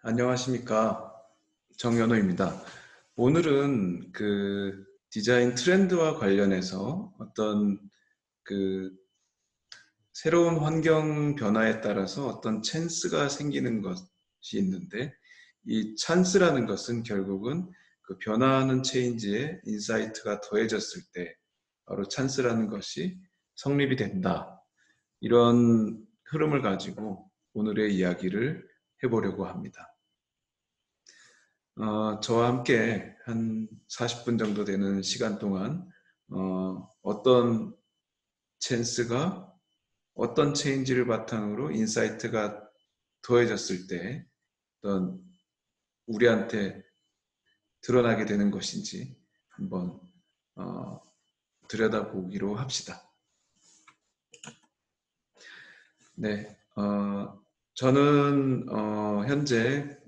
안녕하십니까. 정연호입니다. 오늘은 디자인 트렌드와 관련해서 어떤 그 새로운 환경 변화에 따라서 어떤 찬스가 생기는 것이 있는데, 이 찬스라는 것은 결국은 그 변화하는 체인지에 인사이트가 더해졌을 때 바로 찬스라는 것이 성립이 된다. 이런 흐름을 가지고 오늘의 이야기를 해보려고 합니다. 저와 함께 한 40분 정도 되는 시간 동안 어떤 찬스가 어떤 체인지를 바탕으로 인사이트가 더해졌을 때 어떤 우리한테 드러나게 되는 것인지 한번 어, 들여다보기로 합시다. 네, 저는 현재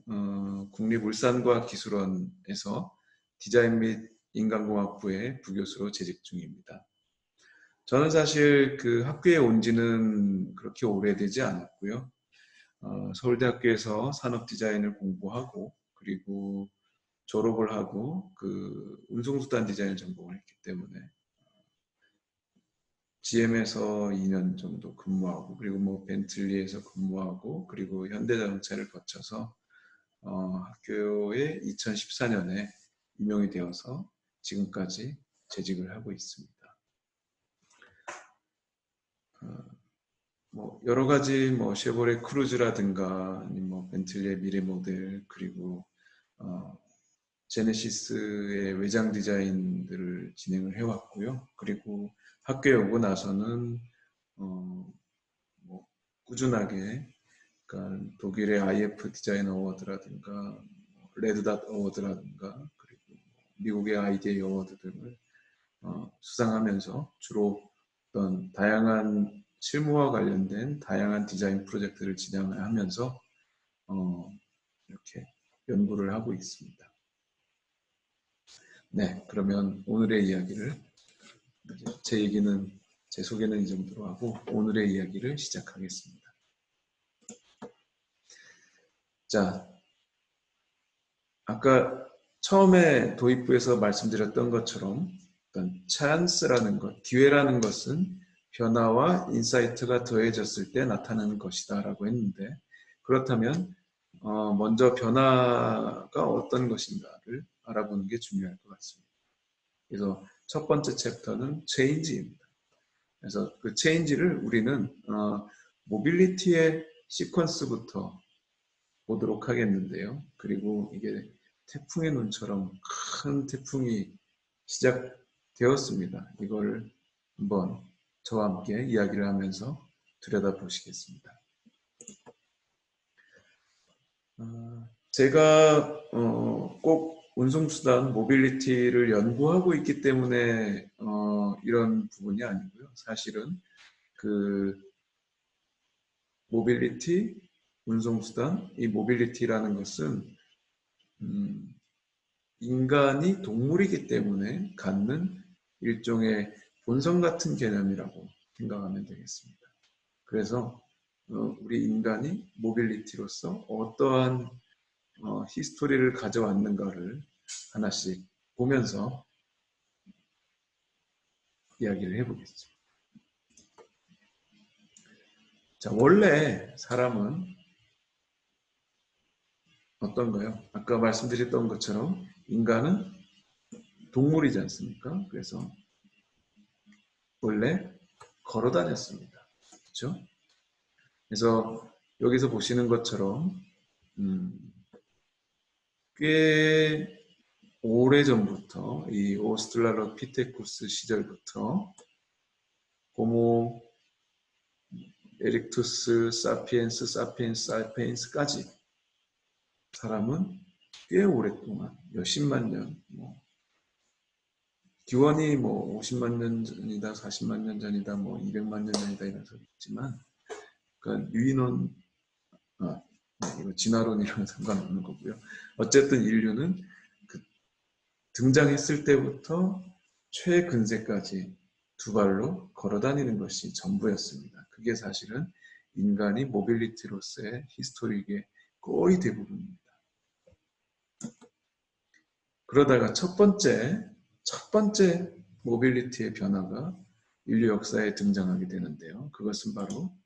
국립울산과학기술원에서 디자인 및 인간공학부의 부교수로 재직 중입니다. 저는 사실 그 학교에 온 지는 그렇게 오래되지 않았고요. 서울대학교에서 산업디자인을 공부하고 그리고 졸업을 하고 그 운송수단 디자인을 전공을 했기 때문에 GM에서 2년 정도 근무하고 그리고 뭐 벤틀리에서 근무하고 그리고 현대자동차를 거쳐서 학교에 2014년에 임용이 되어서 지금까지 재직을 하고 있습니다. 뭐 여러 가지 뭐 쉐보레 크루즈라든가 아니면 뭐 벤틀리의 미래 모델 그리고 제네시스의 외장 디자인들을 진행을 해왔고요. 그리고 학교에 오고 나서는 뭐 꾸준하게 그러니까 독일의 IF 디자인 어워드라든가 레드닷 어워드라든가 그리고 미국의 IDA 어워드 등을 수상하면서 주로 어떤 다양한 실무와 관련된 다양한 디자인 프로젝트를 진행하면서 이렇게 연구를 하고 있습니다. 네, 그러면 오늘의 이야기를 제 소개는 이 정도로 하고 오늘의 이야기를 시작하겠습니다. 자, 아까 처음에 도입부에서 말씀드렸던 것처럼 어떤 찬스라는 것, 기회라는 것은 변화와 인사이트가 더해졌을 때 나타나는 것이다 라고 했는데, 그렇다면 먼저 변화가 어떤 것인가를 알아보는 게 중요할 것 같습니다. 그래서 첫 번째 챕터는 체인지입니다. 그래서 그 체인지를 우리는 모빌리티의 시퀀스부터 보도록 하겠는데요. 그리고 이게 태풍의 눈처럼 큰 태풍이 시작되었습니다. 이걸 한번 저와 함께 이야기를 하면서 들여다보시겠습니다. 제가 꼭 운송수단 모빌리티를 연구하고 있기 때문에 이런 부분이 아니고요. 사실은 그 모빌리티, 운송수단, 이 모빌리티라는 것은 인간이 동물이기 때문에 갖는 일종의 본성 같은 개념이라고 생각하면 되겠습니다. 그래서 우리 인간이 모빌리티로서 어떠한 히스토리를 가져왔는가를 하나씩 보면서 이야기를 해보겠습니다. 자, 원래 사람은 어떤가요? 아까 말씀드렸던 것처럼 인간은 동물이지 않습니까? 그래서 원래 걸어 다녔습니다. 그렇죠? 그래서 여기서 보시는 것처럼 꽤 오래전부터 이 오스트랄로피테쿠스 시절부터 호모 에릭투스 사피엔스 사피엔스까지 사람은 꽤 오랫동안 몇십만 년, 기원이 50만 년 전이다, 40만 년 전이다, 200만 년 전이다 이런 소리 있지만, 그러니까 유인원, 이거 진화론이랑 상관없는 거고요. 어쨌든 인류는 그 등장했을 때부터 최근세까지 두 발로 걸어 다니는 것이 전부였습니다. 그게 사실은 인간이 모빌리티로서의 히스토리의 거의 대부분입니다. 그러다가 첫 번째 모빌리티의 변화가 인류 역사에 등장하게 되는데요. 그것은 바로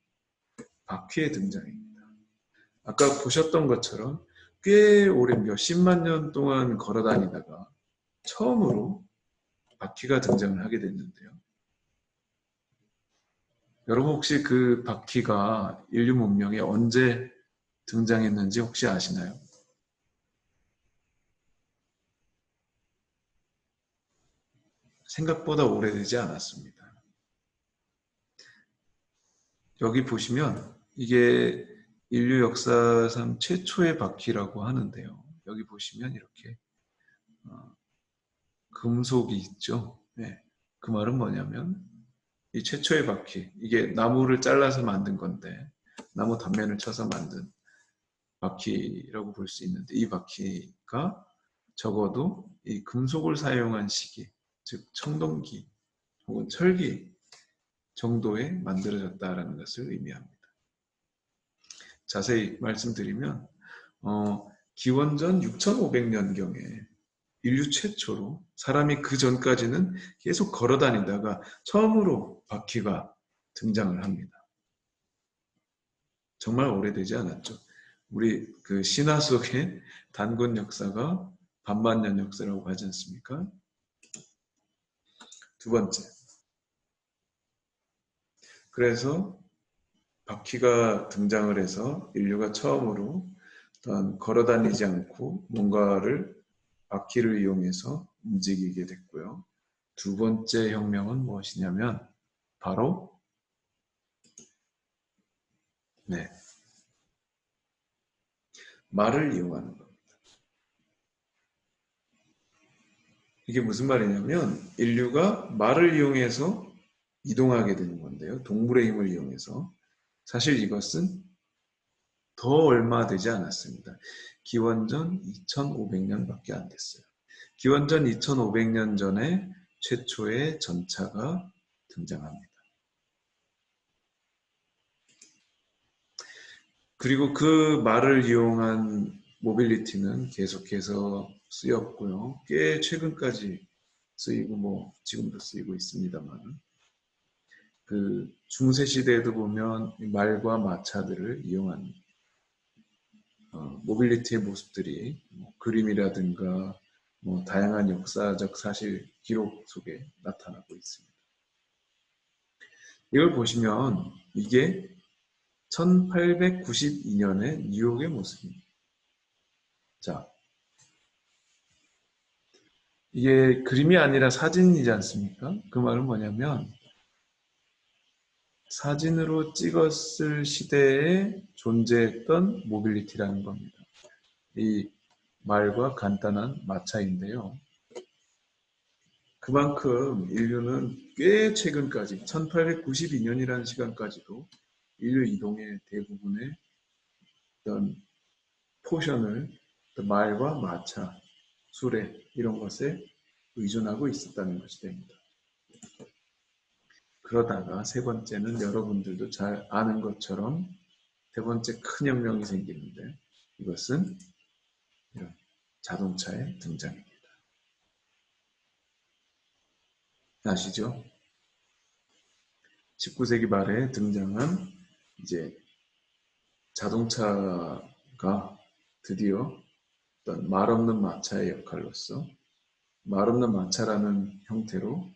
바퀴의 등장입니다. 아까 보셨던 것처럼 꽤 오래 몇십만 년 동안 걸어 다니다가 처음으로 바퀴가 등장을 하게 됐는데요. 여러분 혹시 그 바퀴가 인류 문명에 언제 등장했는지 혹시 아시나요? 생각보다 오래되지 않았습니다. 여기 보시면 이게 인류 역사상 최초의 바퀴라고 하는데요. 여기 보시면 이렇게 금속이 있죠. 네. 그 말은 뭐냐면 이 최초의 바퀴, 이게 나무를 잘라서 만든 건데 나무 단면을 쳐서 만든 바퀴라고 볼 수 있는데 이 바퀴가 적어도 이 금속을 사용한 시기, 즉 청동기 혹은 철기 정도에 만들어졌다라는 것을 의미합니다. 자세히 말씀드리면 기원전 6500년경에 인류 최초로 사람이 그 전까지는 계속 걸어 다니다가 처음으로 바퀴가 등장을 합니다. 정말 오래되지 않았죠. 우리 그 신화 속에 단군 역사가 반만년 역사라고 하지 않습니까? 두 번째. 그래서 바퀴가 등장을 해서 인류가 처음으로 어떤 걸어 다니지 않고 뭔가를 바퀴를 이용해서 움직이게 됐고요. 두 번째 혁명은 무엇이냐면 바로 말을 이용하는 겁니다. 이게 무슨 말이냐면 인류가 말을 이용해서 이동하게 되는 건데요. 동물의 힘을 이용해서. 사실 이것은 더 얼마 되지 않았습니다. 기원전 2500년밖에 안 됐어요. 기원전 2500년 전에 최초의 전차가 등장합니다. 그리고 그 말을 이용한 모빌리티는 계속해서 쓰였고요. 꽤 최근까지 쓰이고 지금도 쓰이고 있습니다만 그 중세 시대에도 보면 말과 마차들을 이용한 모빌리티의 모습들이 그림이라든가 다양한 역사적 사실 기록 속에 나타나고 있습니다. 이걸 보시면 이게 1892년의 뉴욕의 모습입니다. 자, 이게 그림이 아니라 사진이지 않습니까? 그 말은 뭐냐면 사진으로 찍었을 시대에 존재했던 모빌리티라는 겁니다. 이 말과 간단한 마차인데요. 그만큼 인류는 꽤 최근까지 1892년이라는 시간까지도 인류 이동의 대부분의 어떤 포션을 말과 마차, 수레 이런 것에 의존하고 있었다는 것이 됩니다. 그러다가 세 번째는 여러분들도 잘 아는 것처럼 세 번째 큰 혁명이 생기는데 이것은 이런 자동차의 등장입니다. 아시죠? 19세기 말에 등장한 이제 자동차가 드디어 어떤 말 없는 마차의 역할로서 말 없는 마차라는 형태로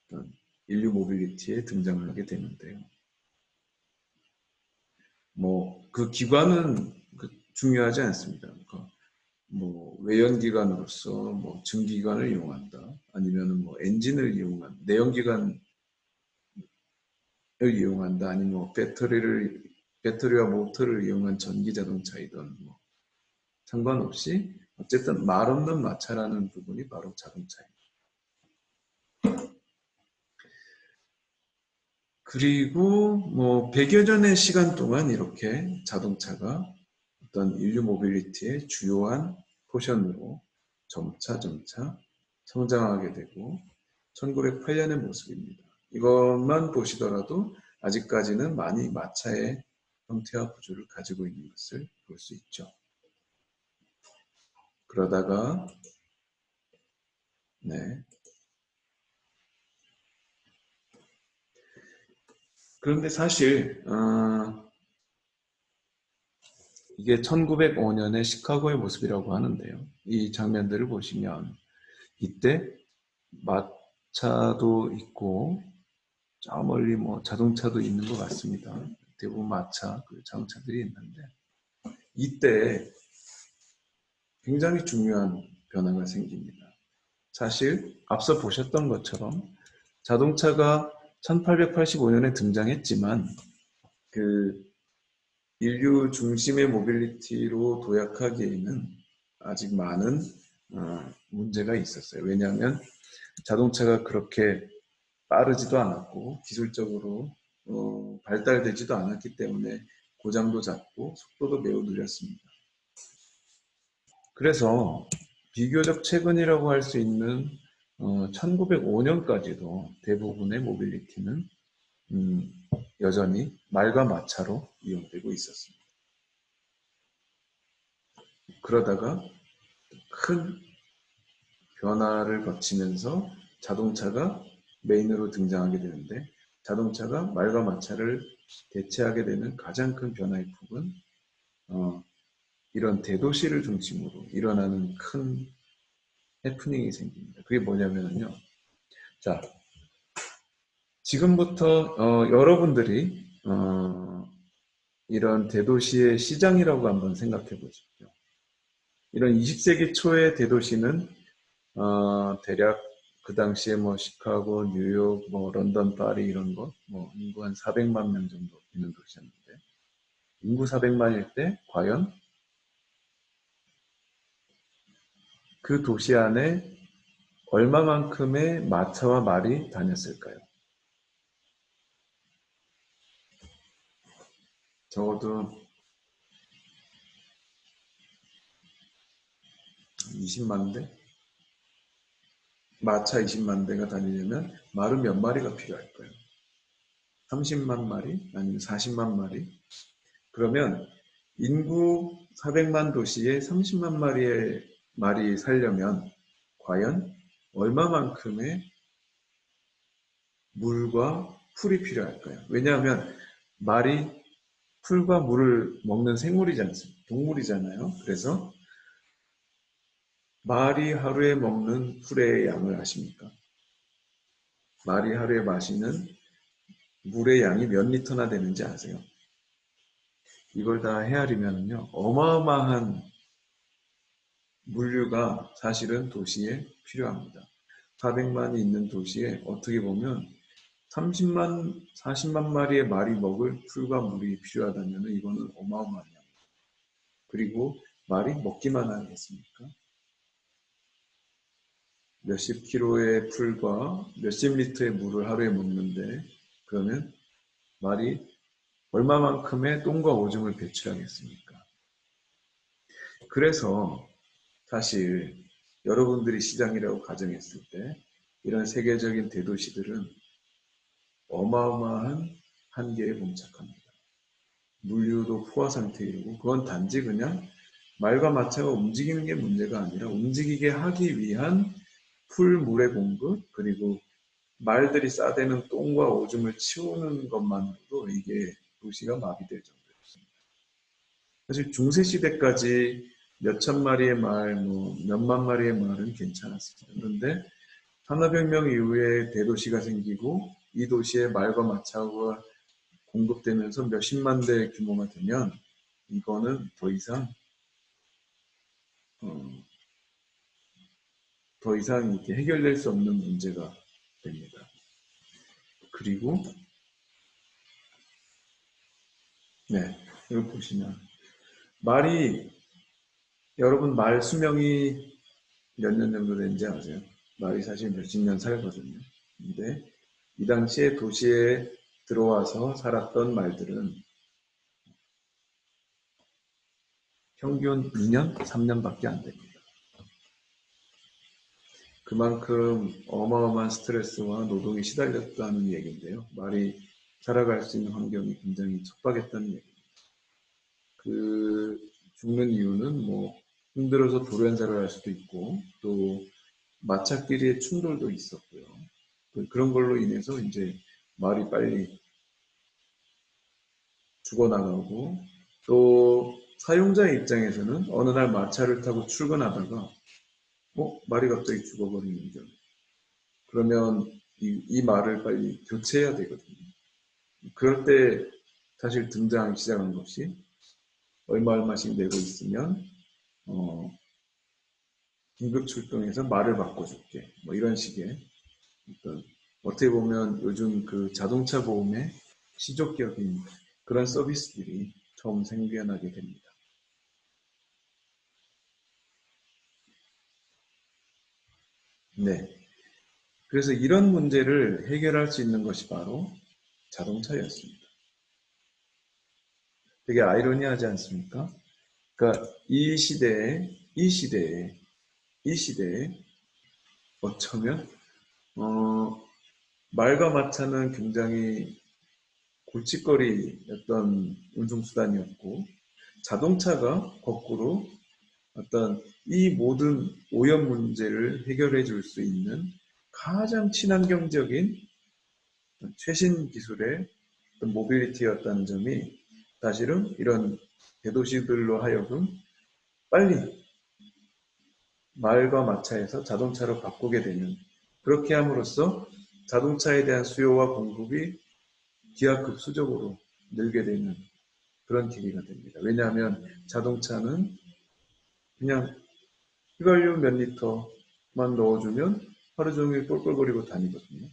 어떤 인류 모빌리티에 등장을 하게 되는데요. 그 기관은 중요하지 않습니다. 그러니까 외연기관으로서 증기관을 이용한다. 아니면 엔진을 이용한 내연기관을 이용한다. 아니면 배터리와 모터를 이용한 전기자동차이든 상관없이 어쨌든 말 없는 마차라는 부분이 바로 자동차입니다. 그리고 100여 년의 시간 동안 이렇게 자동차가 어떤 인류 모빌리티의 주요한 포션으로 점차 성장하게 되고 1908년의 모습입니다. 이것만 보시더라도 아직까지는 많이 마차의 형태와 구조를 가지고 있는 것을 볼 수 있죠. 그러다가 네. 그런데 사실 이게 1905년의 시카고의 모습이라고 하는데요. 이 장면들을 보시면 이때 마차도 있고 저 멀리 뭐 자동차도 있는 것 같습니다. 대부분 마차, 자동차들이 있는데 이때 굉장히 중요한 변화가 생깁니다. 사실 앞서 보셨던 것처럼 자동차가 1885년에 등장했지만 그 인류 중심의 모빌리티로 도약하기에는 아직 많은 문제가 있었어요. 왜냐하면 자동차가 그렇게 빠르지도 않았고 기술적으로 발달되지도 않았기 때문에 고장도 잦고 속도도 매우 느렸습니다. 그래서 비교적 최근이라고 할 수 있는 1905년까지도 대부분의 모빌리티는 여전히 말과 마차로 이용되고 있었습니다. 그러다가 큰 변화를 거치면서 자동차가 메인으로 등장하게 되는데 자동차가 말과 마차를 대체하게 되는 가장 큰 변화의 폭은 이런 대도시를 중심으로 일어나는 큰 해프닝이 생깁니다. 그게 뭐냐면요. 자, 지금부터 여러분들이 이런 대도시의 시장이라고 한번 생각해 보십시오. 이런 20세기 초의 대도시는 대략 그 당시에 뭐 시카고, 뉴욕, 뭐 런던, 파리 이런 거, 뭐 인구 한 400만 명 정도 있는 도시였는데 인구 400만일 때 과연 그 도시 안에 얼마만큼의 마차와 말이 다녔을까요? 적어도 20만 대? 마차 20만 대가 다니려면 말은 몇 마리가 필요할까요? 30만 마리? 아니면 40만 마리? 그러면 인구 400만 도시에 30만 마리의 말이 살려면 과연 얼마만큼의 물과 풀이 필요할까요? 왜냐하면 말이 풀과 물을 먹는 생물이지 않습니까? 동물이잖아요. 그래서 말이 하루에 먹는 풀의 양을 아십니까? 말이 하루에 마시는 물의 양이 몇 리터나 되는지 아세요? 이걸 다 헤아리면요, 어마어마한 물류가 사실은 도시에 필요합니다. 400만이 있는 도시에 어떻게 보면 30만, 40만 마리의 말이 먹을 풀과 물이 필요하다면 이거는 어마어마한 양. 그리고 말이 먹기만 하겠습니까? 몇십 킬로의 풀과 몇십 리터의 물을 하루에 먹는데 그러면 말이 얼마만큼의 똥과 오줌을 배출하겠습니까? 그래서 사실 여러분들이 시장이라고 가정했을 때 이런 세계적인 대도시들은 어마어마한 한계에 봉착합니다. 물류도 포화 상태에 이르고 그건 단지 그냥 말과 마차가 움직이는 게 문제가 아니라 움직이게 하기 위한 풀, 물의 공급 그리고 말들이 싸대는 똥과 오줌을 치우는 것만으로도 이게 도시가 마비될 정도였습니다. 사실 중세시대까지 몇천 마리의 말, 뭐 몇만 마리의 말은 괜찮았습니다. 그런데 산업혁명 이후에 대도시가 생기고 이 도시에 말과 마차가 공급되면서 몇십만 대 규모가 되면 이거는 어, 더 이상 이렇게 해결될 수 없는 문제가 됩니다. 그리고 네, 이거 보시면 말이 여러분 말 수명이 몇 년 정도 되는지 아세요? 말이 사실 몇십 년 살거든요. 근데 이 당시에 도시에 들어와서 살았던 말들은 평균 2년, 3년밖에 안 됩니다. 그만큼 어마어마한 스트레스와 노동에 시달렸다는 얘기인데요. 말이 살아갈 수 있는 환경이 굉장히 척박했다는 얘기입니다. 그 죽는 이유는 뭐 힘들어서 돌연사를 할 수도 있고 또 마차끼리의 충돌도 있었고요. 그런 걸로 인해서 이제 말이 빨리 죽어나가고, 또 사용자 입장에서는 어느 날 마차를 타고 출근하다가 말이 갑자기 죽어버리는 경우, 그러면 이 말을 빨리 교체해야 되거든요. 그럴 때 사실 등장하기 시작한 것이 얼마씩 내고 있으면 긴급 출동해서 말을 바꿔줄게, 뭐 이런 식의 어떤, 어떻게 보면 요즘 그 자동차 보험의 시족격인 그런 서비스들이 처음 생겨나게 됩니다. 네. 그래서 이런 문제를 해결할 수 있는 것이 바로 자동차였습니다. 되게 아이러니하지 않습니까? 그러니까 이 시대에 어쩌면 말과 마차는 굉장히 골칫거리였던 운송수단이었고, 자동차가 거꾸로 어떤 이 모든 오염 문제를 해결해 줄 수 있는 가장 친환경적인 최신 기술의 어떤 모빌리티였다는 점이 사실은 이런 대도시들로 하여금 빨리 말과 마차에서 자동차로 바꾸게 되는, 그렇게 함으로써 자동차에 대한 수요와 공급이 기하급수적으로 늘게 되는 그런 계기가 됩니다. 왜냐하면 자동차는 그냥 휘발유 몇 리터만 넣어주면 하루 종일 똘똘거리고 다니거든요.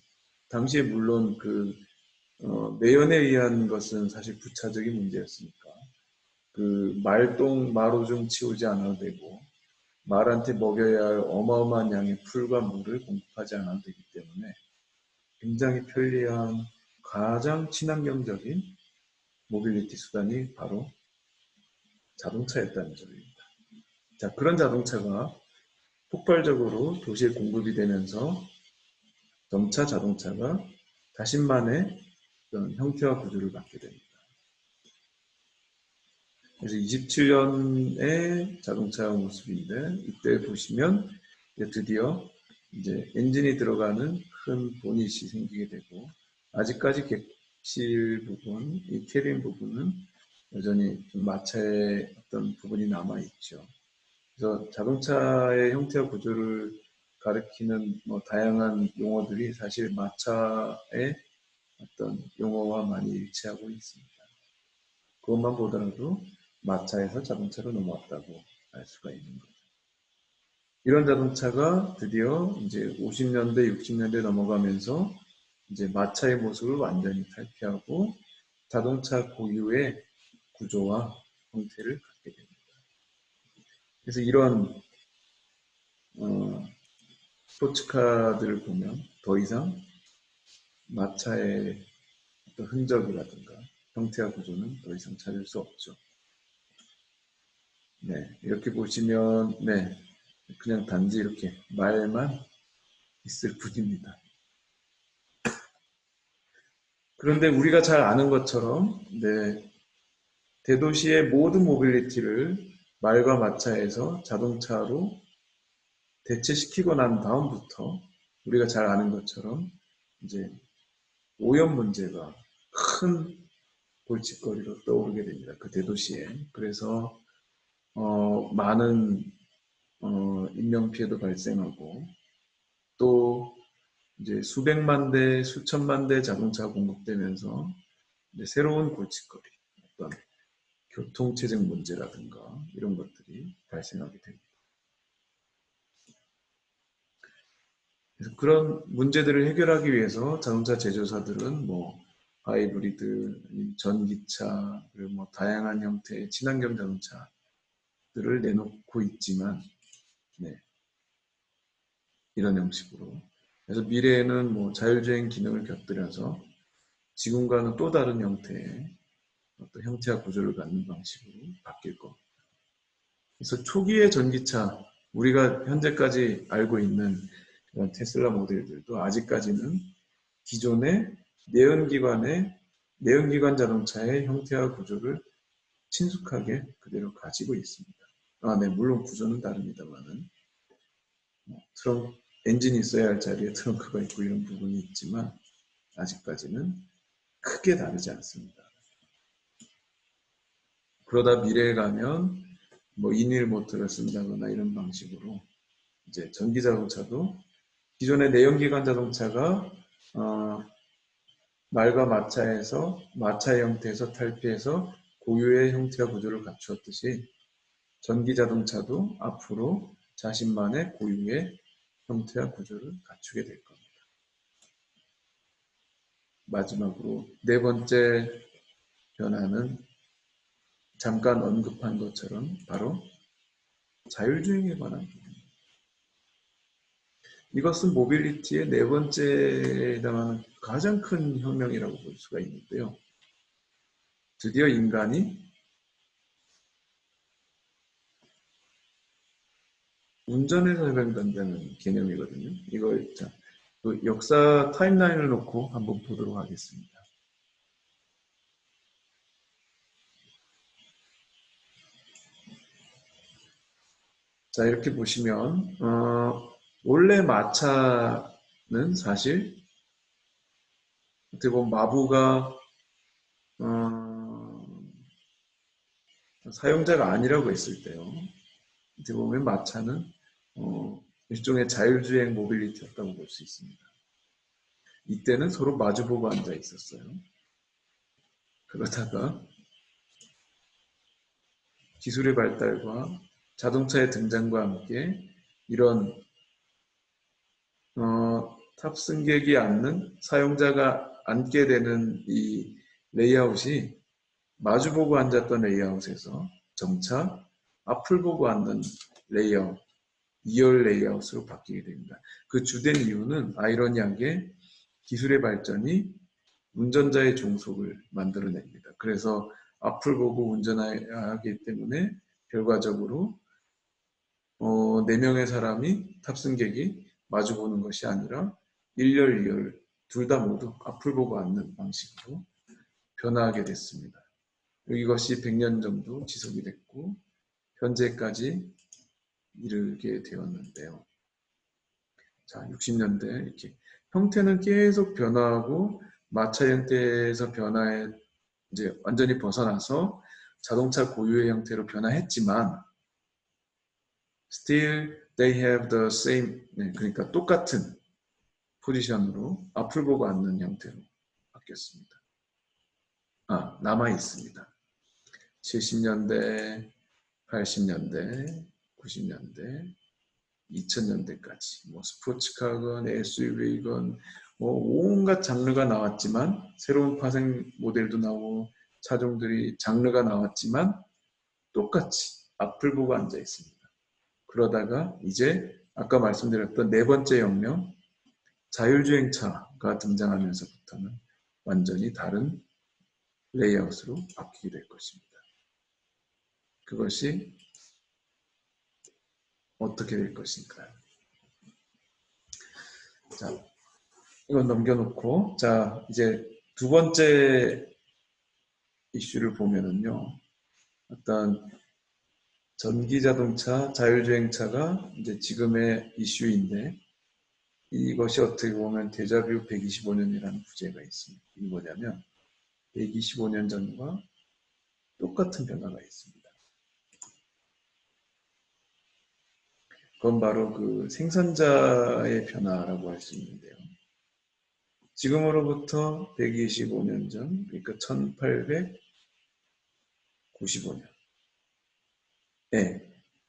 당시에 물론 매연에 의한 것은 사실 부차적인 문제였으니까 그 말똥, 말오줌 치우지 않아도 되고 말한테 먹여야 할 어마어마한 양의 풀과 물을 공급하지 않아도 되기 때문에 굉장히 편리한 가장 친환경적인 모빌리티 수단이 바로 자동차였다는 점입니다. 자, 그런 자동차가 폭발적으로 도시에 공급이 되면서 점차 자동차가 자신만의 어떤 형태와 구조를 갖게 됩니다. 그래서 27년의 자동차 모습인데, 이때 보시면 드디어 이제 엔진이 들어가는 큰 보닛이 생기게 되고, 아직까지 객실 부분, 이 캐빈 부분은 여전히 좀 마차의 어떤 부분이 남아 있죠. 그래서 자동차의 형태와 구조를 가리키는 다양한 용어들이 사실 마차의 어떤 용어와 많이 일치하고 있습니다. 그것만 보더라도 마차에서 자동차로 넘어왔다고 알 수가 있는 거죠. 이런 자동차가 드디어 이제 50년대, 60년대 넘어가면서 이제 마차의 모습을 완전히 탈피하고 자동차 고유의 구조와 형태를 갖게 됩니다. 그래서 이런 스포츠카들을 보면 더 이상 마차의 어떤 흔적이라든가 형태와 구조는 더 이상 찾을 수 없죠. 네, 이렇게 보시면 그냥 단지 이렇게 말만 있을 뿐입니다. 그런데 우리가 잘 아는 것처럼 대도시의 모든 모빌리티를 말과 마차에서 자동차로 대체시키고 난 다음부터 우리가 잘 아는 것처럼 이제 오염 문제가 큰 골칫거리로 떠오르게 됩니다. 그 대도시에. 그래서 많은 인명 피해도 발생하고, 또 이제 수백만 대, 수천만 대 자동차가 공급되면서 이제 새로운 골칫거리, 어떤 교통체증 문제라든가 이런 것들이 발생하게 됩니다. 그래서 그런 문제들을 해결하기 위해서 자동차 제조사들은 하이브리드, 전기차, 그리고 다양한 형태의 친환경 자동차들을 내놓고 있지만, 이런 형식으로. 그래서 미래에는 자율주행 기능을 곁들여서 지금과는 또 다른 형태의 어떤 형태와 구조를 갖는 방식으로 바뀔 겁니다. 그래서 초기의 전기차, 우리가 현재까지 알고 있는 이런 테슬라 모델들도 아직까지는 기존의 내연기관 자동차의 형태와 구조를 친숙하게 그대로 가지고 있습니다. 네, 물론 구조는 다릅니다만은 엔진이 있어야 할 자리에 트렁크가 있고 이런 부분이 있지만 아직까지는 크게 다르지 않습니다. 그러다 미래에 가면 뭐 인일 모터를 쓴다거나 이런 방식으로 이제 전기 자동차도 기존의 내연기관 자동차가 말과 마차에서 마차의 형태에서 탈피해서 고유의 형태와 구조를 갖추었듯이 전기 자동차도 앞으로 자신만의 고유의 형태와 구조를 갖추게 될 겁니다. 마지막으로 네 번째 변화는 잠깐 언급한 것처럼 바로 자율주행에 관한 부분입니다. 이것은 모빌리티의 네 번째에 해당하는 가장 큰 혁명이라고 볼 수가 있는데요. 드디어 인간이 운전해서 해당된다는 개념이거든요. 이걸 그 역사 타임라인을 놓고 한번 보도록 하겠습니다. 자, 이렇게 보시면 원래 마차는 사실 어떻게 보면 마부가 사용자가 아니라고 했을 때요. 어떻게 보면 마차는 일종의 자율주행 모빌리티였다고 볼 수 있습니다. 이때는 서로 마주보고 앉아 있었어요. 그러다가 기술의 발달과 자동차의 등장과 함께 이런 탑승객이 앉는 사용자가 앉게 되는 이 레이아웃이 마주보고 앉았던 레이아웃에서 점차 앞을 보고 앉는 레이아웃, 2열 레이아웃으로 바뀌게 됩니다. 그 주된 이유는 아이러니하게 기술의 발전이 운전자의 종속을 만들어냅니다. 그래서 앞을 보고 운전해야 하기 때문에 결과적으로 4명의 사람이 탑승객이 마주보는 것이 아니라 1열, 2열 둘 다 모두 앞을 보고 앉는 방식으로 변화하게 됐습니다. 이것이 100년 정도 지속이 됐고 현재까지 이르게 되었는데요. 자, 60년대 이렇게 형태는 계속 변화하고 마차 형태에서 변화해 이제 완전히 벗어나서 자동차 고유의 형태로 변화했지만 still they have the same 그러니까 똑같은 포지션으로 앞을 보고 앉는 형태로 바뀌었습니다. 남아 있습니다. 70년대, 80년대, 90년대, 2000년대까지 스포츠카건 SUV건 온갖 장르가 나왔지만 새로운 파생 모델도 나오고 차종들이 장르가 나왔지만 똑같이 앞을 보고 앉아 있습니다. 그러다가 이제 아까 말씀드렸던 네 번째 혁명 자율주행차가 등장하면서부터는 완전히 다른 레이아웃으로 바뀌게 될 것입니다. 그것이 어떻게 될 것인가요? 자, 이건 넘겨놓고 자 이제 두 번째 이슈를 보면은요. 어떤 전기자동차, 자율주행차가 이제 지금의 이슈인데 이것이 어떻게 보면 데자뷰 125년이라는 부제가 있습니다. 이게 뭐냐면 125년 전과 똑같은 변화가 있습니다. 그건 바로 그 생산자의 변화라고 할 수 있는데요. 지금으로부터 125년 전, 그러니까 1895년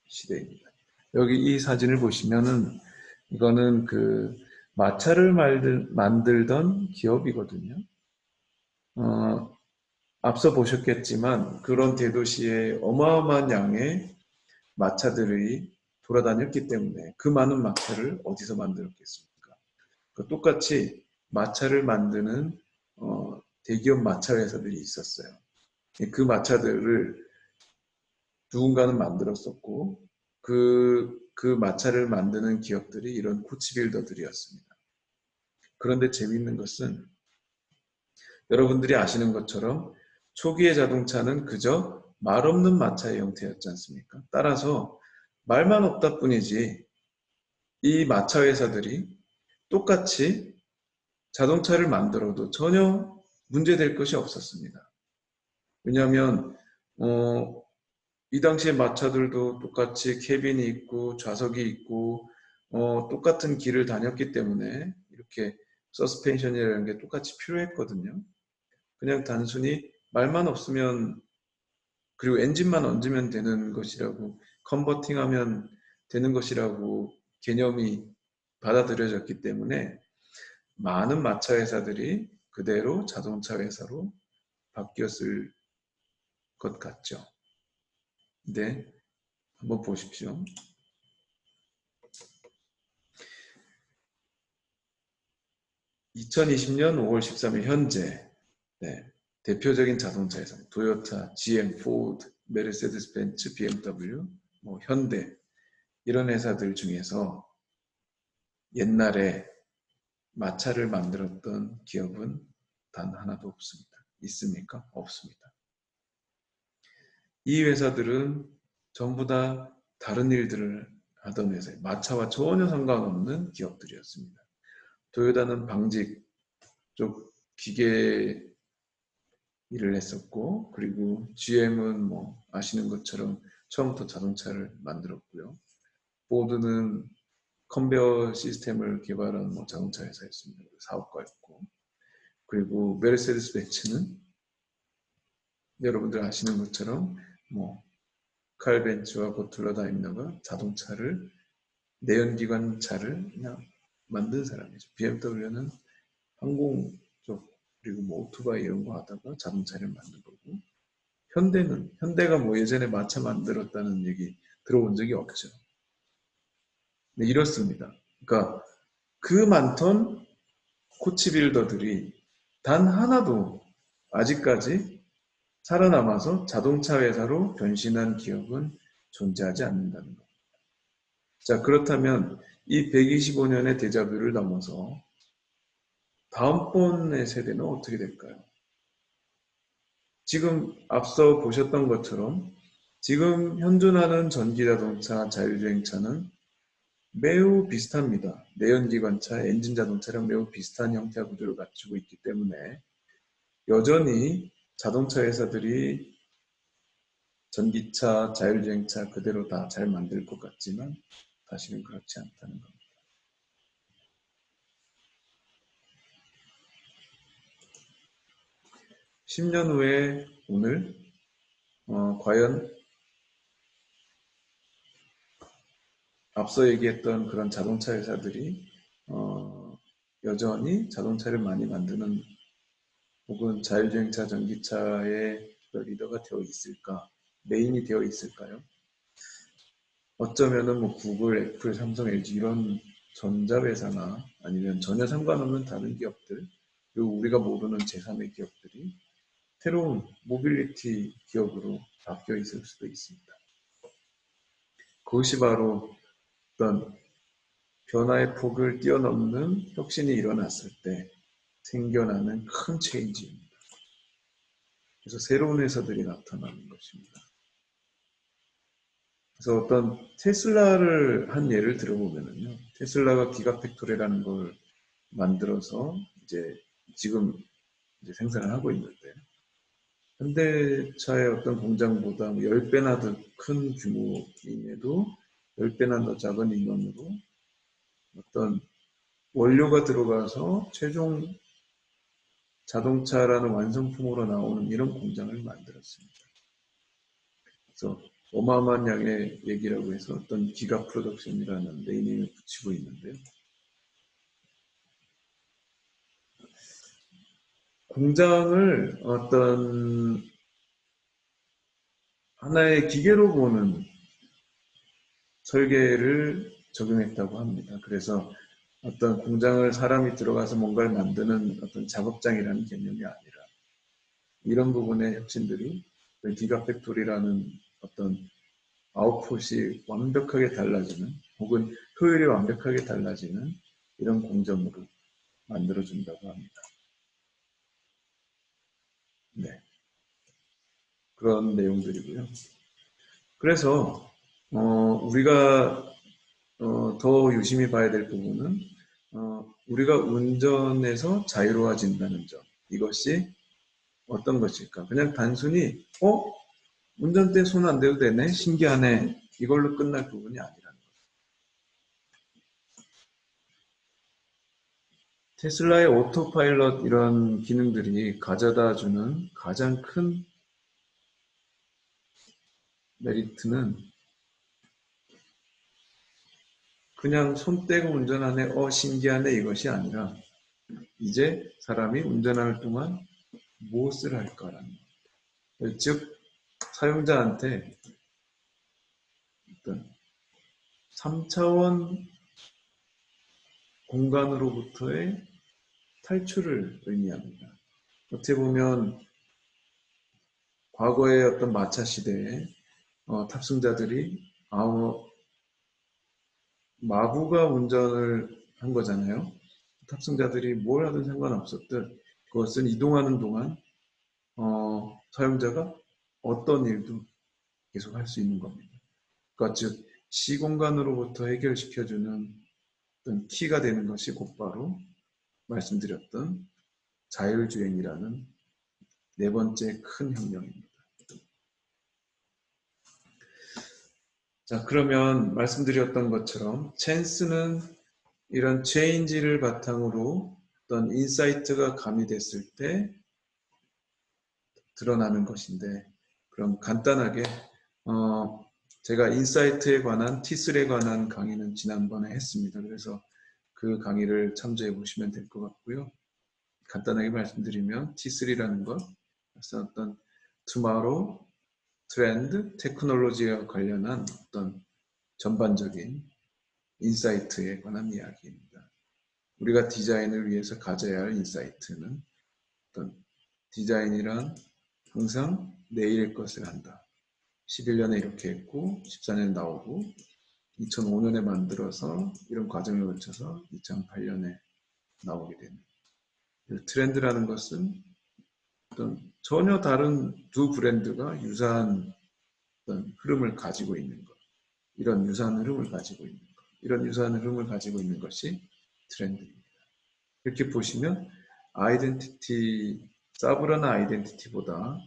시대입니다. 여기 이 사진을 보시면은 이거는 그 마차를 만들던 기업이거든요. 앞서 보셨겠지만 그런 대도시에 어마어마한 양의 마차들이 돌아다녔기 때문에 그 많은 마차를 어디서 만들었겠습니까? 똑같이 마차를 만드는 대기업 마차 회사들이 있었어요. 그 마차들을 누군가는 만들었었고 그 마차를 만드는 기업들이 이런 코치빌더들이었습니다. 그런데 재미있는 것은 여러분들이 아시는 것처럼 초기의 자동차는 그저 말 없는 마차의 형태였지 않습니까? 따라서 말만 없다 뿐이지 이 마차 회사들이 똑같이 자동차를 만들어도 전혀 문제될 것이 없었습니다. 왜냐하면 이 당시에 마차들도 똑같이 캐빈이 있고 좌석이 있고 똑같은 길을 다녔기 때문에 이렇게 서스펜션이라는 게 똑같이 필요했거든요. 그냥 단순히 말만 없으면 그리고 엔진만 얹으면 되는 것이라고 컨버팅하면 되는 것이라고 개념이 받아들여졌기 때문에 많은 마차 회사들이 그대로 자동차 회사로 바뀌었을 것 같죠. 네, 한번 보십시오. 2020년 5월 13일 현재 네, 대표적인 자동차 회사 도요타, GM, 포드, 메르세데스 벤츠, BMW, 현대 이런 회사들 중에서 옛날에 마차를 만들었던 기업은 단 하나도 없습니다. 있습니까? 없습니다. 이 회사들은 전부 다 다른 일들을 하던 회사예요. 마차와 전혀 상관없는 기업들이었습니다. 도요타는 방직 쪽 기계 일을 했었고, 그리고 GM은 뭐 아시는 것처럼 처음부터 자동차를 만들었고요. 포드는 컨베어 시스템을 개발한 자동차 회사였습니다. 사업가였고, 그리고 메르세데스 벤츠는 여러분들 아시는 것처럼 칼 벤츠와 고툴러 다임러가 자동차를 내연기관차를 그냥 만든 사람이죠. BMW는 항공 쪽 그리고 오토바이 이런 거 하다가 자동차를 만든 거고, 현대가 예전에 마차 만들었다는 얘기 들어본 적이 없죠. 네, 이렇습니다. 그러니까 그 많던 코치 빌더들이 단 하나도 아직까지 살아남아서 자동차 회사로 변신한 기업은 존재하지 않는다는 것. 자, 그렇다면 이 125년의 데자뷰를 넘어서 다음번의 세대는 어떻게 될까요? 지금 앞서 보셨던 것처럼 지금 현존하는 전기자동차, 자율주행차는 매우 비슷합니다. 내연기관차, 엔진자동차랑 매우 비슷한 형태와 구조를 갖추고 있기 때문에 여전히 자동차 회사들이 전기차, 자율주행차 그대로 다 잘 만들 것 같지만 사실은 그렇지 않다는 겁니다. 10년 후에 오늘 과연 앞서 얘기했던 그런 자동차 회사들이 여전히 자동차를 많이 만드는 혹은 자율주행차, 전기차의 리더가 되어 있을까? 메인이 되어 있을까요? 어쩌면은 구글, 애플, 삼성, LG 이런 전자회사나 아니면 전혀 상관없는 다른 기업들, 그리고 우리가 모르는 제3의 기업들이 새로운 모빌리티 기업으로 바뀌어 있을 수도 있습니다. 그것이 바로 어떤 변화의 폭을 뛰어넘는 혁신이 일어났을 때 생겨나는 큰 체인지입니다. 그래서 새로운 회사들이 나타나는 것입니다. 그래서 어떤 테슬라를 한 예를 들어보면요. 테슬라가 기가팩토리라는 걸 만들어서 지금 생산을 하고 있는데, 현대차의 어떤 공장보다 10배나 더 큰 규모임에도 10배나 더 작은 인원으로 어떤 원료가 들어가서 최종 자동차라는 완성품으로 나오는 이런 공장을 만들었습니다. 그래서 어마어마한 양의 얘기라고 해서 어떤 기가 프로덕션이라는 네이밍을 붙이고 있는데요. 공장을 어떤 하나의 기계로 보는 설계를 적용했다고 합니다. 그래서 어떤 공장을 사람이 들어가서 뭔가를 만드는 어떤 작업장이라는 개념이 아니라 이런 부분의 혁신들이 기가팩토리라는 어떤 아웃풋이 완벽하게 달라지는 혹은 효율이 완벽하게 달라지는 이런 공정으로 만들어준다고 합니다. 네, 그런 내용들이고요. 그래서 우리가 더 유심히 봐야 될 부분은 우리가 운전에서 자유로워진다는 점. 이것이 어떤 것일까? 그냥 단순히 운전대 손 안 대도 되네? 신기하네. 이걸로 끝날 부분이 아니라는 거죠. 테슬라의 오토파일럿 이런 기능들이 가져다 주는 가장 큰 메리트는 그냥 손 떼고 운전하네, 신기하네 이것이 아니라 이제 사람이 운전하는 동안 무엇을 할까라는 거예요. 즉 사용자한테 어떤 3차원 공간으로부터의 탈출을 의미합니다. 어떻게 보면 과거의 어떤 마차 시대에 탑승자들이 마부가 운전을 한 거잖아요. 탑승자들이 뭘 하든 상관없었듯 그것은 이동하는 동안 사용자가 어떤 일도 계속 할 수 있는 겁니다. 그러니까 즉 시공간으로부터 해결시켜주는 어떤 키가 되는 것이 곧바로 말씀드렸던 자율주행이라는 네 번째 큰 혁명입니다. 자, 그러면 말씀드렸던 것처럼 찬스는 이런 체인지를 바탕으로 어떤 인사이트가 가미됐을 때 드러나는 것인데, 그럼 간단하게 제가 인사이트에 관한 T3에 관한 강의는 지난번에 했습니다. 그래서 그 강의를 참조해 보시면 될 것 같고요. 간단하게 말씀드리면 T3라는 것, 어떤 tomorrow, 트렌드, 테크놀로지와 관련한 어떤 전반적인 인사이트에 관한 이야기입니다. 우리가 디자인을 위해서 가져야 할 인사이트는 어떤 디자인이란 항상 내일의 것을 한다. 11년에 이렇게 했고 14년에 나오고 2005년에 만들어서 이런 과정을 거쳐서 2008년에 나오게 되는 트렌드라는 것은 어떤 전혀 다른 두 브랜드가 유사한 어떤 흐름을 가지고 있는 것, 이런 유사한 흐름을 가지고 있는 것, 이런 유사한 흐름을 가지고 있는 것이 트렌드입니다. 이렇게 보시면 아이덴티티, 사브라나 아이덴티티보다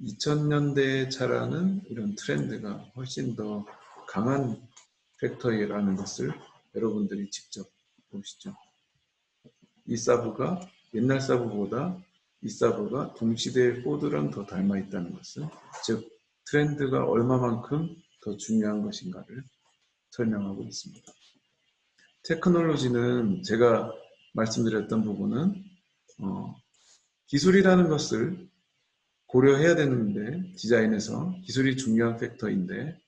2000년대에 차라는 이런 트렌드가 훨씬 더 강한 팩터라는 것을 여러분들이 직접 보시죠. 이 사브가 옛날 사브보다 이 사브가 동시대의 포드랑 더 닮아 있다는 것은 즉 트렌드가 얼마만큼 더 중요한 것인가를 설명하고 있습니다. 테크놀로지는 제가 말씀드렸던 부분은 기술이라는 것을 고려해야 되는데 디자인에서 기술이 중요한 팩터인데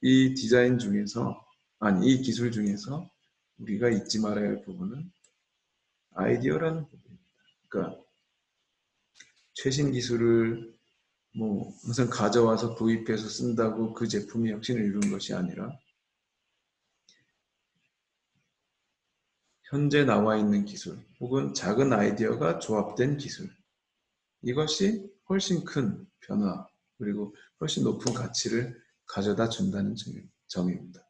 이 디자인 중에서 이 기술 중에서 우리가 잊지 말아야 할 부분은 아이디어라는 부분입니다. 그러니까 최신 기술을 항상 가져와서 도입해서 쓴다고 그 제품이 혁신을 이루는 것이 아니라 현재 나와 있는 기술 혹은 작은 아이디어가 조합된 기술, 이것이 훨씬 큰 변화 그리고 훨씬 높은 가치를 가져다 준다는 점입니다.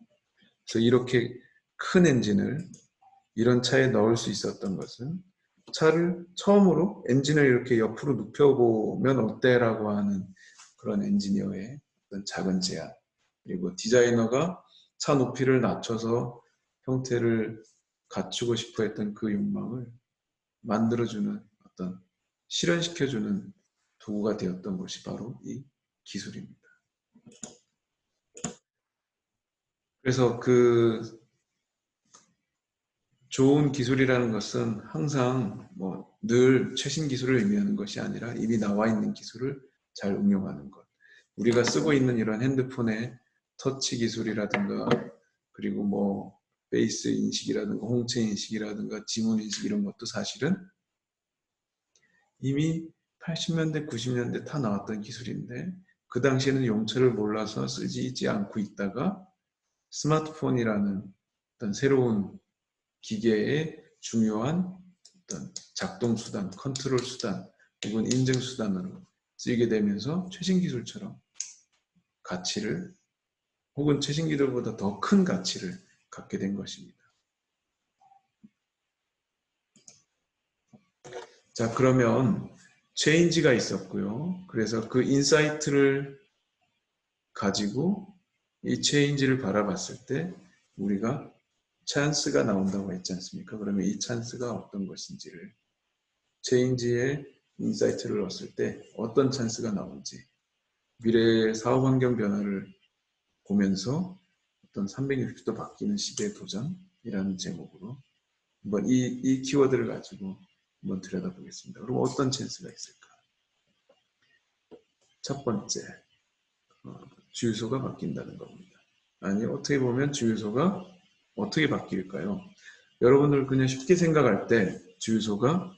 그래서 이렇게 큰 엔진을 이런 차에 넣을 수 있었던 것은 차를 처음으로 엔진을 이렇게 옆으로 눕혀보면 어때라고 하는 그런 엔지니어의 어떤 작은 제안, 그리고 디자이너가 차 높이를 낮춰서 형태를 갖추고 싶어 했던 그 욕망을 만들어주는 어떤 실현시켜주는 도구가 되었던 것이 바로 이 기술입니다. 그래서 그 좋은 기술이라는 것은 항상 늘 최신 기술을 의미하는 것이 아니라 이미 나와 있는 기술을 잘 응용하는 것. 우리가 쓰고 있는 이런 핸드폰의 터치 기술이라든가 그리고 페이스 인식이라든가 홍채 인식이라든가 지문 인식 이런 것도 사실은 이미 80년대, 90년대 다 나왔던 기술인데 그 당시에는 용처를 몰라서 쓰지 않고 있다가 스마트폰이라는 어떤 새로운 기계의 중요한 어떤 작동 수단, 컨트롤 수단 혹은 인증 수단으로 쓰이게 되면서 최신 기술처럼 가치를 혹은 최신 기술보다 더 큰 가치를 갖게 된 것입니다. 자, 그러면 체인지가 있었고요. 그래서 그 인사이트를 가지고 이 체인지를 바라봤을 때 우리가 찬스가 나온다고 했지 않습니까? 그러면 이 찬스가 어떤 것인지를 체인지에 인사이트를 넣었을 때 어떤 찬스가 나온지 미래의 사업 환경 변화를 보면서 어떤 360도 바뀌는 시대의 도전이라는 제목으로 한번 이 키워드를 가지고 한번 들여다보겠습니다. 그럼 어떤 찬스가 있을까? 첫 번째, 주유소가 바뀐다는 겁니다. 아니, 어떻게 보면 주유소가 어떻게 바뀔까요? 여러분들 그냥 쉽게 생각할 때 주유소가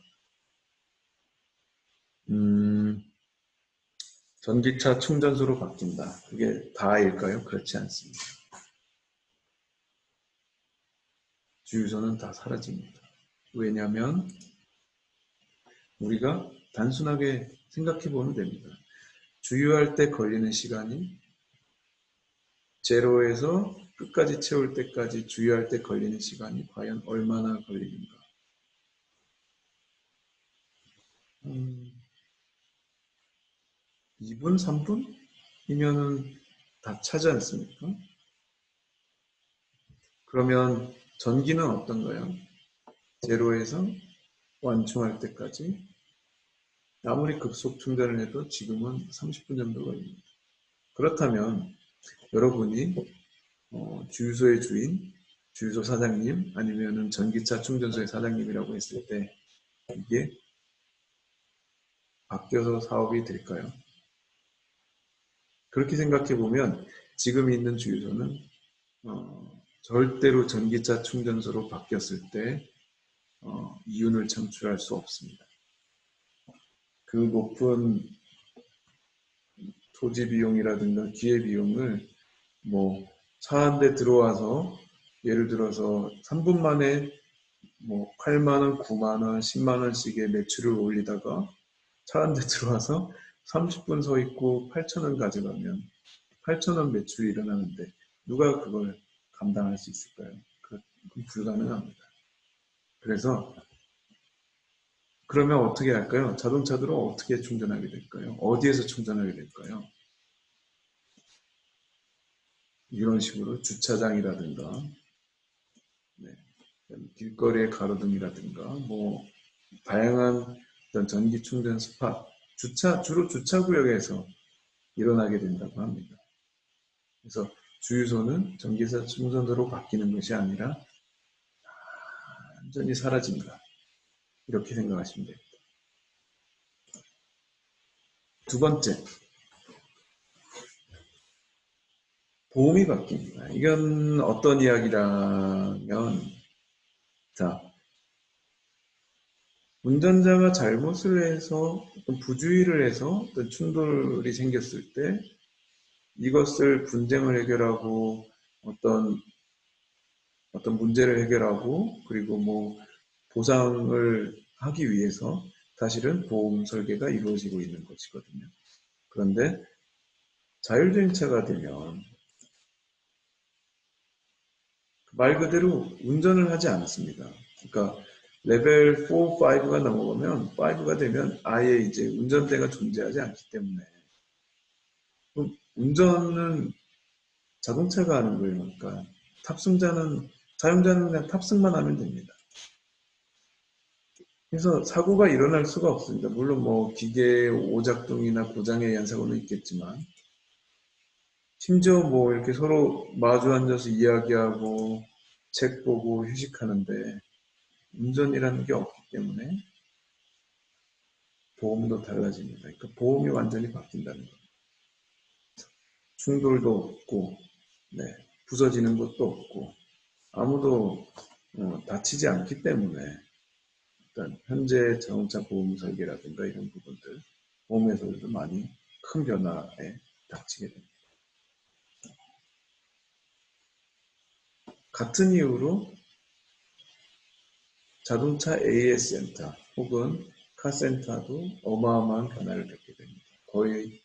전기차 충전소로 바뀐다. 그게 다일까요? 그렇지 않습니다. 주유소는 다 사라집니다. 왜냐하면 우리가 단순하게 생각해 보면 됩니다. 주유할 때 걸리는 시간이 제로에서 끝까지 채울 때까지 주유할 때 걸리는 시간이 과연 얼마나 걸리는가? 2분, 3분이면은 다 차지 않습니까? 그러면 전기는 어떤가요? 제로에서 완충할 때까지 아무리 급속 충전을 해도 지금은 30분 정도 걸립니다. 그렇다면 여러분이 주유소의 주인, 주유소 사장님 아니면은 전기차 충전소의 사장님이라고 했을 때 이게 바뀌어서 사업이 될까요? 그렇게 생각해 보면 지금 있는 주유소는 절대로 전기차 충전소로 바뀌었을 때 이윤을 창출할 수 없습니다. 그 높은 토지 비용이라든가 기회 비용을 뭐 차 한 대 들어와서 예를 들어서 3분 만에 뭐 8만 원, 9만 원, 10만 원씩의 매출을 올리다가 차 한 대 들어와서 30분 서 있고 8천 원 가져가면 8천 원 매출이 일어나는데 누가 그걸 감당할 수 있을까요? 그건 불가능합니다. 그래서 그러면 어떻게 할까요? 자동차들은 어떻게 충전하게 될까요? 어디에서 충전하게 될까요? 이런 식으로 주차장이라든가 네, 길거리의 가로등이라든가 뭐 다양한 어떤 전기 충전 스팟 주로 주차 구역에서 일어나게 된다고 합니다. 그래서 주유소는 전기차 충전소로 바뀌는 것이 아니라 완전히 사라진다. 이렇게 생각하시면 됩니다. 두 번째, 보험이 바뀝니다. 이건 어떤 이야기라면 자, 운전자가 잘못을 해서 어떤 부주의를 해서 어떤 충돌이 생겼을 때 이것을 분쟁을 해결하고 어떤 문제를 해결하고 그리고 뭐 보상을 하기 위해서 사실은 보험 설계가 이루어지고 있는 것이거든요. 그런데 자율주행차가 되면 말 그대로 운전을 하지 않습니다. 그러니까 레벨 4, 5가 넘어가면 5가 되면 아예 이제 운전대가 존재하지 않기 때문에 운전은 자동차가 하는 거예요. 그러니까 사용자는 그냥 탑승만 하면 됩니다. 그래서 사고가 일어날 수가 없습니다. 물론 뭐 기계의 오작동이나 고장에 의한 사고는 있겠지만 심지어 뭐 이렇게 서로 마주 앉아서 이야기하고 책 보고 휴식하는데 운전이라는 게 없기 때문에 보험도 달라집니다. 그러니까 보험이 완전히 바뀐다는 거예요. 충돌도 없고, 네, 부서지는 것도 없고, 아무도 다치지 않기 때문에 일단 현재 자동차 보험 설계라든가 이런 부분들 보험에서도 많이 큰 변화에 닥치게 됩니다. 같은 이유로 자동차 AS 센터 혹은 카센터도 어마어마한 변화를 겪게 됩니다. 거의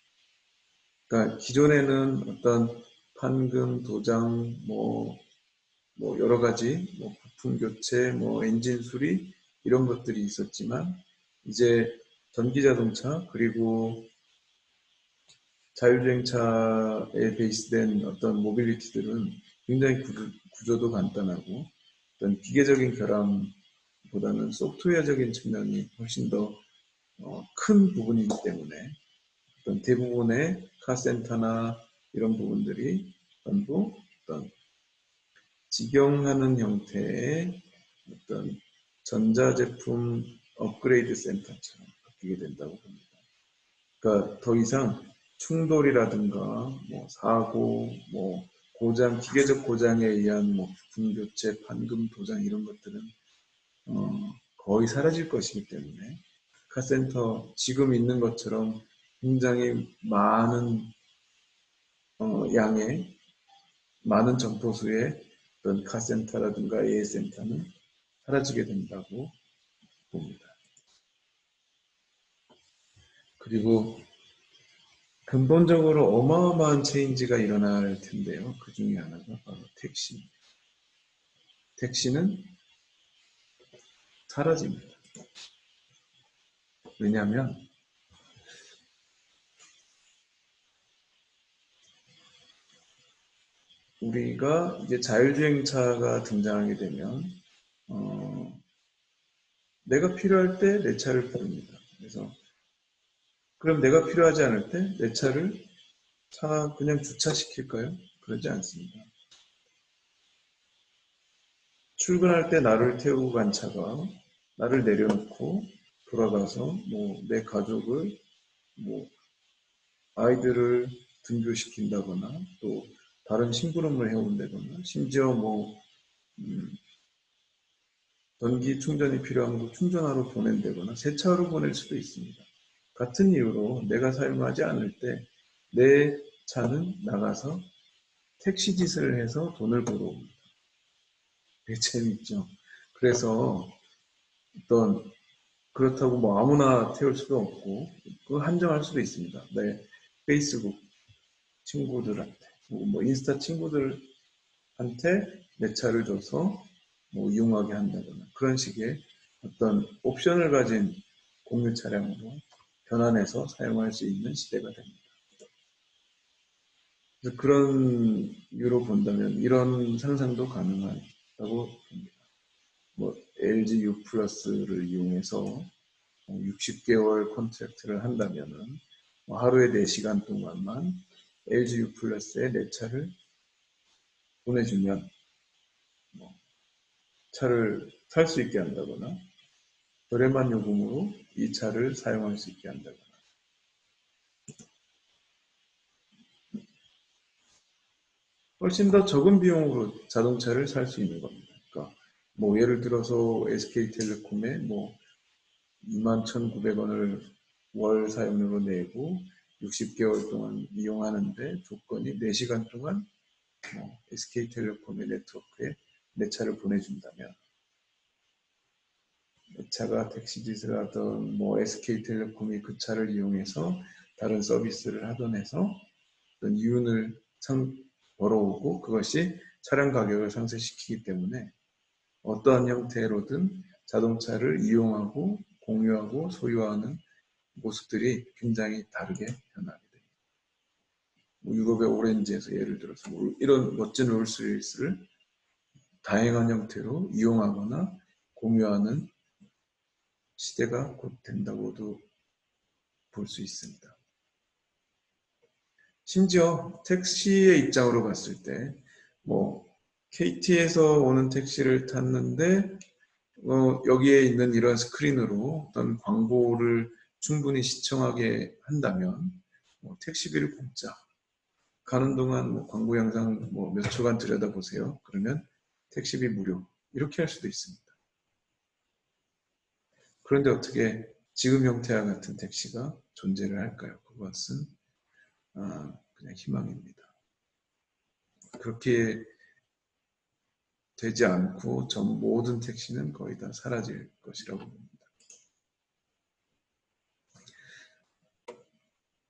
그러니까 기존에는 어떤 판금, 도장, 뭐 여러 가지, 부품 교체, 엔진 수리 이런 것들이 있었지만 이제 전기 자동차 그리고 자율주행차에 베이스된 어떤 모빌리티들은 굉장히 구조도 간단하고 어떤 기계적인 결함보다는 소프트웨어적인 측면이 훨씬 더 큰 부분이기 때문에 어떤 대부분의 카센터나 이런 부분들이 전부 어떤 직영하는 형태의 어떤 전자제품 업그레이드 센터처럼 바뀌게 된다고 봅니다. 그러니까 더 이상 충돌이라든가 사고, 고장, 기계적 고장에 의한 부품 교체, 판금, 도장 이런 것들은 거의 사라질 것이기 때문에 카센터 지금 있는 것처럼 굉장히 많은 양의 많은 점포수의 어떤 카센터라든가 AS센터는 사라지게 된다고 봅니다. 그리고 근본적으로 어마어마한 체인지가 일어날 텐데요. 그 중에 하나가 바로 택시입니다. 택시는 사라집니다. 왜냐하면 우리가 이제 자율주행차가 등장하게 되면 내가 필요할 때 내 차를 부릅니다. 그래서 그럼 내가 필요하지 않을 때 내 차를 그냥 주차시킬까요? 그러지 않습니다. 출근할 때 나를 태우고 간 차가 나를 내려놓고 돌아가서 내 가족을 아이들을 등교시킨다거나 또 다른 심부름을 해온다거나 심지어 전기 충전이 필요한 거 충전하러 보낸다거나 세차하러 보낼 수도 있습니다. 같은 이유로 내가 사용하지 않을 때 내 차는 나가서 택시 짓을 해서 돈을 벌어옵니다. 되게 재밌죠. 그래서 그렇다고 아무나 태울 수도 없고 그 한정할 수도 있습니다. 내 페이스북 친구들한테 인스타 친구들한테 내 차를 줘서 이용하게 한다거나 그런 식의 어떤 옵션을 가진 공유 차량으로 변환해서 사용할 수 있는 시대가 됩니다. 그래서 그런 이유로 본다면 이런 상상도 가능하다고 봅니다. LG U 플러스를 이용해서 60개월 컨트랙트를 한다면은 하루에 4시간 동안만 LG U 플러스에 내 차를 보내주면 차를 살 수 있게 한다거나 저렴한 요금으로 이 차를 사용할 수 있게 한다거나 훨씬 더 적은 비용으로 자동차를 살 수 있는 겁니다. 그러니까 예를 들어서 SK텔레콤에 21,900원을 월 사용료로 내고 60개월 동안 이용하는데 조건이 4시간 동안 SK텔레콤의 네트워크에 내 차를 보내준다면 내 차가 택시짓을 하던 SK텔레콤이 그 차를 이용해서 다른 서비스를 하던 해서 어떤 이윤을 벌어오고 그것이 차량 가격을 상쇄시키기 때문에 어떠한 형태로든 자동차를 이용하고 공유하고 소유하는 모습들이 굉장히 다르게 변하게 됩니다. 유럽의 오렌지에서 예를 들어서 이런 멋진 롤스로이스를 다양한 형태로 이용하거나 공유하는 시대가 곧 된다고도 볼 수 있습니다. 심지어 택시의 입장으로 봤을 때 KT에서 오는 택시를 탔는데 여기에 있는 이런 스크린으로 어떤 광고를 충분히 시청하게 한다면 택시비를 공짜 가는 동안 광고 영상 몇 초간 들여다보세요. 그러면 택시비 무료 이렇게 할 수도 있습니다. 그런데 어떻게 지금 형태와 같은 택시가 존재를 할까요? 그것은 그냥 희망입니다. 그렇게 되지 않고 모든 택시는 거의 다 사라질 것이라고 봅니다.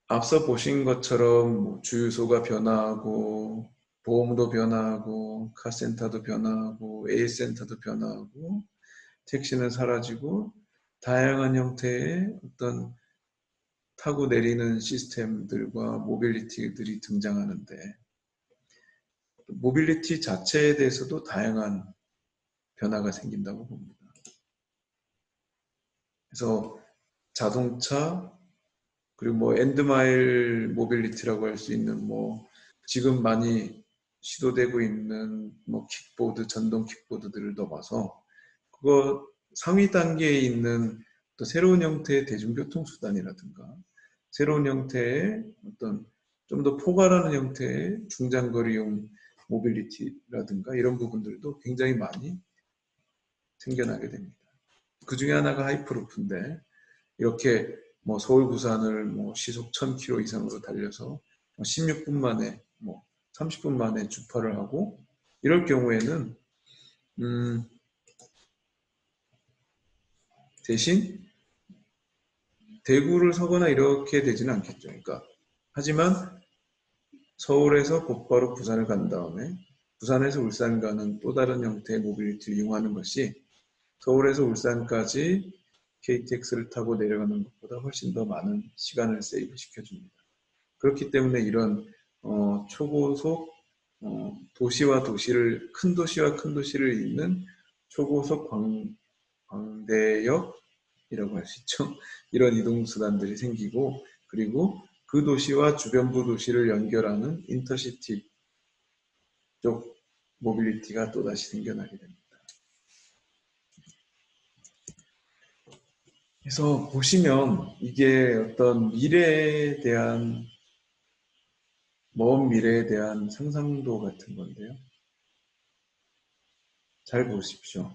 앞서 보신 것처럼 주유소가 변화하고 보험도 변화하고 카센터도 변화하고 AS센터도 변화하고 택시는 사라지고 다양한 형태의 어떤 타고 내리는 시스템들과 모빌리티들이 등장하는데 모빌리티 자체에 대해서도 다양한 변화가 생긴다고 봅니다. 그래서 자동차 그리고 뭐 엔드마일 모빌리티라고 할 수 있는 뭐 지금 많이 시도되고 있는 뭐 킥보드, 전동 킥보드들을 넣어봐서 그거 상위 단계에 있는 또 새로운 형태의 대중교통 수단이라든가 새로운 형태의 어떤 좀 더 포괄하는 형태의 중장거리용 모빌리티라든가 이런 부분들도 굉장히 많이 생겨나게 됩니다. 그 중에 하나가 하이퍼루프인데 이렇게 뭐 서울 부산을 뭐 시속 1000km 이상으로 달려서 16분 만에 뭐 30분 만에 주파를 하고 이럴 경우에는 대신 대구를 서거나 이렇게 되지는 않겠죠. 그러니까 하지만 서울에서 곧바로 부산을 간 다음에 부산에서 울산 가는 또 다른 형태의 모빌리티를 이용하는 것이 서울에서 울산까지 KTX를 타고 내려가는 것보다 훨씬 더 많은 시간을 세이브 시켜줍니다. 그렇기 때문에 이런 초고속 도시와 도시를 큰 도시와 큰 도시를 잇는 초고속 광대역이라고 할 수 있죠. 이런 이동수단들이 생기고 그리고 그 도시와 주변부 도시를 연결하는 인터시티 쪽 모빌리티가 또다시 생겨나게 됩니다. 그래서 보시면 이게 어떤 미래에 대한 먼 미래에 대한 상상도 같은 건데요. 잘 보십시오.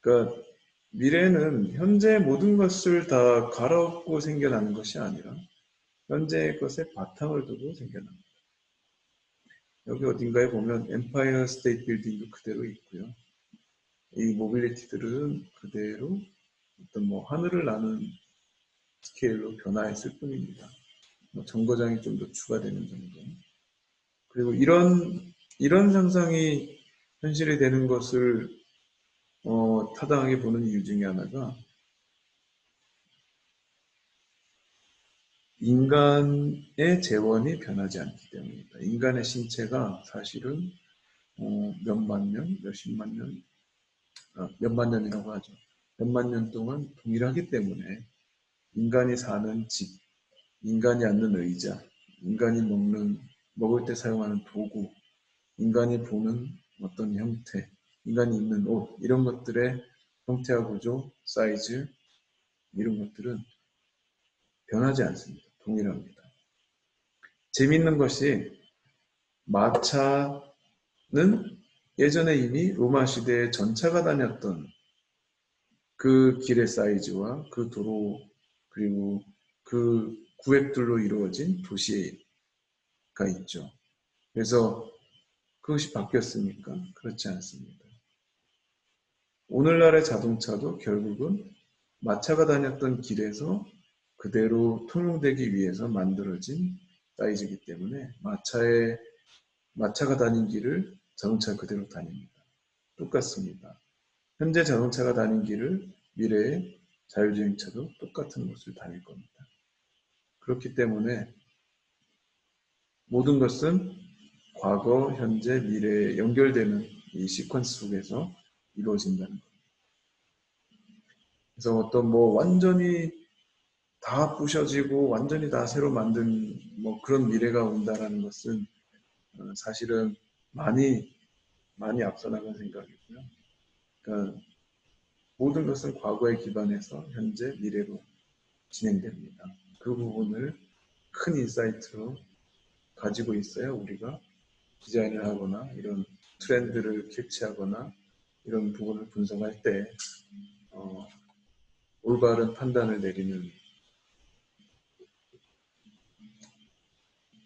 그러니까 미래는 현재 모든 것을 다 갈아엎고 생겨나는 것이 아니라 현재의 것에 바탕을 두고 생겨납니다. 여기 어딘가에 보면 엠파이어 스테이트 빌딩도 그대로 있고요. 이 모빌리티들은 그대로 어떤 뭐 하늘을 나는 스케일로 변화했을 뿐입니다. 뭐 정거장이 좀 더 추가되는 정도. 그리고 이런 상상이 현실이 되는 것을 타당하게 보는 이유 중에 하나가 인간의 재원이 변하지 않기 때문입니다. 인간의 신체가 사실은 몇만 년, 몇십만 년, 몇만 년이라고 하죠. 몇만 년 동안 동일하기 때문에 인간이 사는 집, 인간이 앉는 의자, 인간이 먹을 때 사용하는 도구, 인간이 보는 어떤 형태, 인간이 입는 옷, 이런 것들의 형태와 구조, 사이즈, 이런 것들은 변하지 않습니다. 동일합니다. 재밌는 것이 마차는 예전에 이미 로마 시대에 전차가 다녔던 그 길의 사이즈와 그 도로 그리고 그 구획들로 이루어진 도시가 있죠. 그래서 그것이 바뀌었습니까? 그렇지 않습니다. 오늘날의 자동차도 결국은 마차가 다녔던 길에서 그대로 통용되기 위해서 만들어진 사이즈이기 때문에 마차가 다닌 길을 자동차가 그대로 다닙니다. 똑같습니다. 현재 자동차가 다닌 길을 미래의 자율주행차도 똑같은 곳을 다닐 겁니다. 그렇기 때문에 모든 것은 과거, 현재, 미래에 연결되는 이 시퀀스 속에서 이루어진다는 겁니다. 그래서 어떤 뭐 완전히 다 부셔지고 완전히 다 새로 만든 뭐 그런 미래가 온다라는 것은 사실은 많이 앞서 나간 생각이고요. 그러니까 모든 것은 과거에 기반해서 현재, 미래로 진행됩니다. 그 부분을 큰 인사이트로 가지고 있어야 우리가 디자인을 하거나 이런 트렌드를 캐치하거나 이런 부분을 분석할 때 올바른 판단을 내리는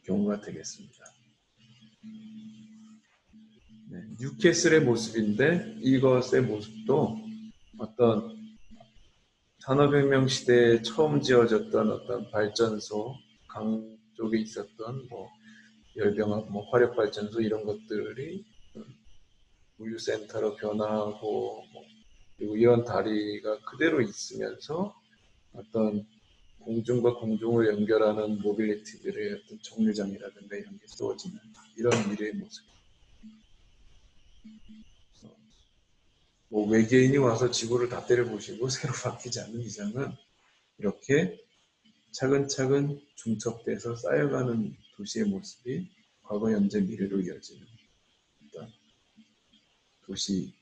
경우가 되겠습니다. 네, 뉴캐슬의 모습인데 이것의 모습도 어떤 산업혁명 시대에 처음 지어졌던 어떤 발전소, 강 쪽에 있었던 뭐 열병합, 뭐 화력발전소 이런 것들이 물류센터로 변화하고 그리고 이런 다리가 그대로 있으면서 어떤 공중과 공중을 연결하는 모빌리티들의 어떤 정류장이라든가 이런 게 세워지는 이런 미래의 모습. 뭐 외계인이 와서 지구를 다 때려보시고 새로 바뀌지 않는 이상은 이렇게 차근차근 중첩돼서 쌓여가는 도시의 모습이 과거, 현재, 미래로 이어지는 어떤 도시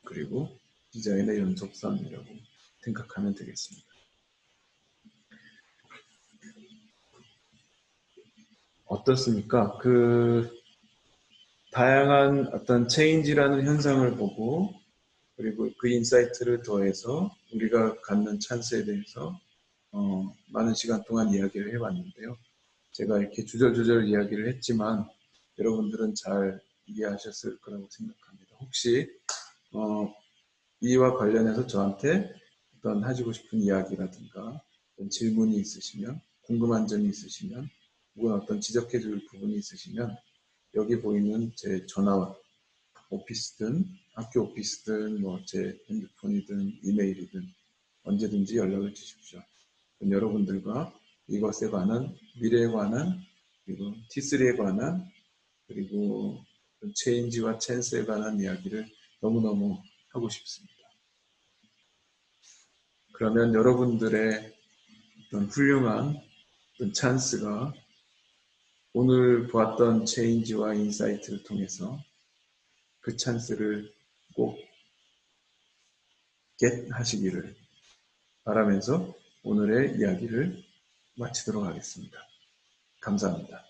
그리고 디자인의 연속선이라고 생각하면 되겠습니다. 어떻습니까? 다양한 어떤 체인지라는 현상을 보고 그리고 그 인사이트를 더해서 우리가 갖는 찬스에 대해서 많은 시간 동안 이야기를 해봤는데요. 제가 이렇게 주절주절 이야기를 했지만 여러분들은 잘 이해하셨을 거라고 생각합니다. 혹시 이와 관련해서 저한테 어떤 하시고 싶은 이야기라든가 어떤 질문이 있으시면 궁금한 점이 있으시면 혹은 어떤 지적해 줄 부분이 있으시면 여기 보이는 제 전화 오피스든 학교 오피스든 뭐 제 핸드폰이든 이메일이든 언제든지 연락을 주십시오. 여러분들과 이것에 관한 미래에 관한 그리고 T3에 관한 그리고 체인지와 찬스에 관한 이야기를 너무너무 하고 싶습니다. 그러면 여러분들의 어떤 훌륭한 어떤 찬스가 오늘 보았던 체인지와 인사이트를 통해서 그 찬스를 꼭 겟하시기를 바라면서 오늘의 이야기를 마치도록 하겠습니다. 감사합니다.